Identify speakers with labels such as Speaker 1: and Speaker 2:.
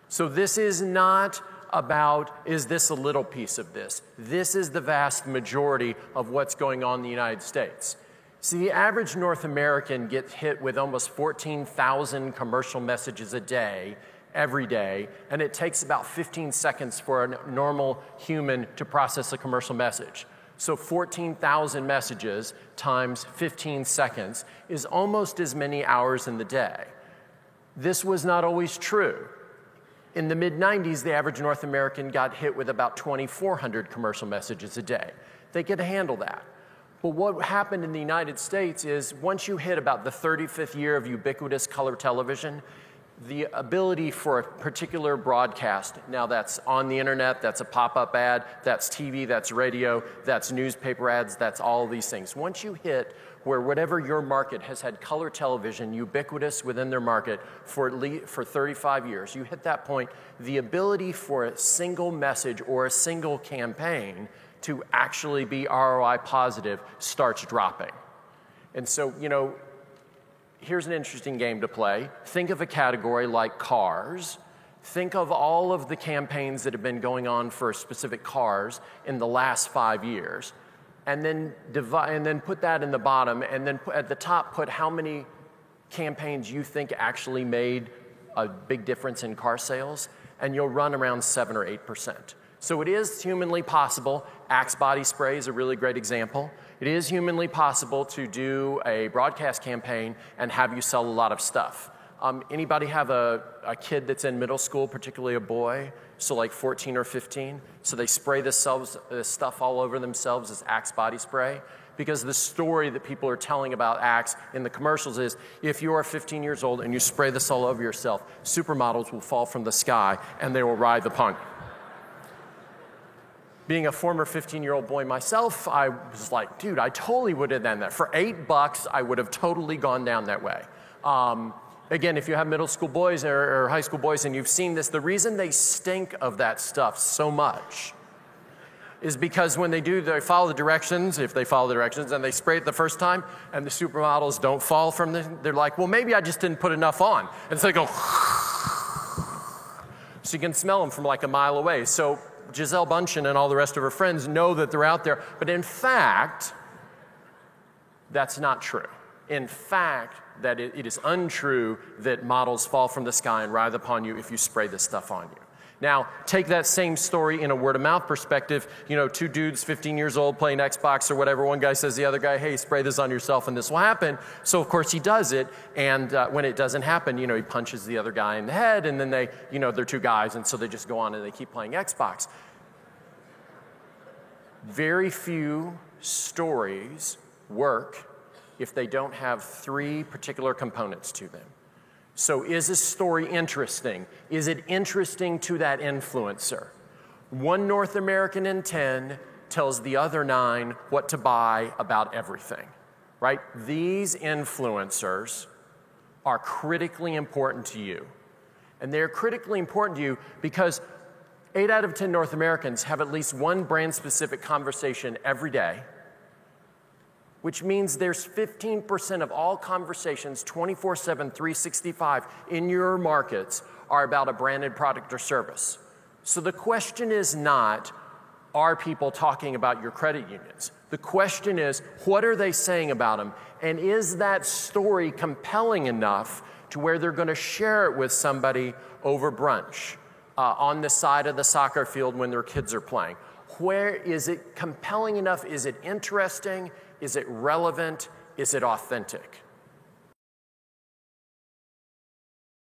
Speaker 1: So this is not about, is this a little piece of this? This is the vast majority of what's going on in the United States. See, the average North American gets hit with almost 14,000 commercial messages a day, every day, and it takes about 15 seconds for a normal human to process a commercial message. So 14,000 messages times 15 seconds is almost as many hours in the day. This was not always true. In the mid-90s, the average North American got hit with about 2,400 commercial messages a day. They could handle that. But what happened in the United States is once you hit about the 35th year of ubiquitous color television, the ability for a particular broadcast, now that's on the internet, that's a pop-up ad, that's TV, that's radio, that's newspaper ads, that's all of these things. Once you hit where whatever your market has had color television ubiquitous within their market for 35 years, you hit that point, the ability for a single message or a single campaign to actually be ROI positive starts dropping. And so, here's an interesting game to play. Think of a category like cars. Think of all of the campaigns that have been going on for specific cars in the last 5 years. And then put that in the bottom, and then at the top put how many campaigns you think actually made a big difference in car sales, and you'll run around 7 or 8%. So it is humanly possible. Axe body spray is a really great example. It is humanly possible to do a broadcast campaign and have you sell a lot of stuff. Anybody have a kid that's in middle school, particularly a boy, so like 14 or 15? So they spray this stuff all over themselves as Axe body spray? Because the story that people are telling about Axe in the commercials is, if you are 15 years old and you spray this all over yourself, supermodels will fall from the sky and they will ride upon you. Being a former 15-year-old boy myself, I was like, dude, I totally would have done that. For $8, I would have totally gone down that way. Again, if you have middle school boys or high school boys and you've seen this, the reason they stink of that stuff so much is because when they follow the directions, if they follow the directions, and they spray it the first time, and the supermodels don't fall from they're like, well, maybe I just didn't put enough on. And so they go, so you can smell them from like a mile away. So Gisele Bündchen and all the rest of her friends know that they're out there, but in fact, that's not true. In fact, that it is untrue that models fall from the sky and writhe upon you if you spray this stuff on you. Now, take that same story in a word-of-mouth perspective. Two dudes, 15 years old, playing Xbox or whatever. One guy says to the other guy, hey, spray this on yourself and this will happen. So, of course, he does it. And when it doesn't happen, he punches the other guy in the head. And then they're two guys. And so they just go on and they keep playing Xbox. Very few stories work if they don't have 3 particular components to them. So is a story interesting? Is it interesting to that influencer? 1 North American in 10 tells the other 9 what to buy about everything, right? These influencers are critically important to you. And they're critically important to you because 8 out of 10 North Americans have at least one brand-specific conversation every day, which means there's 15% of all conversations 24/7, 365 in your markets are about a branded product or service. So the question is not, are people talking about your credit unions? The question is, what are they saying about them? And is that story compelling enough to where they're going to share it with somebody over brunch, on the side of the soccer field when their kids are playing? Where is it compelling enough? Is it interesting? Is it relevant? Is it authentic?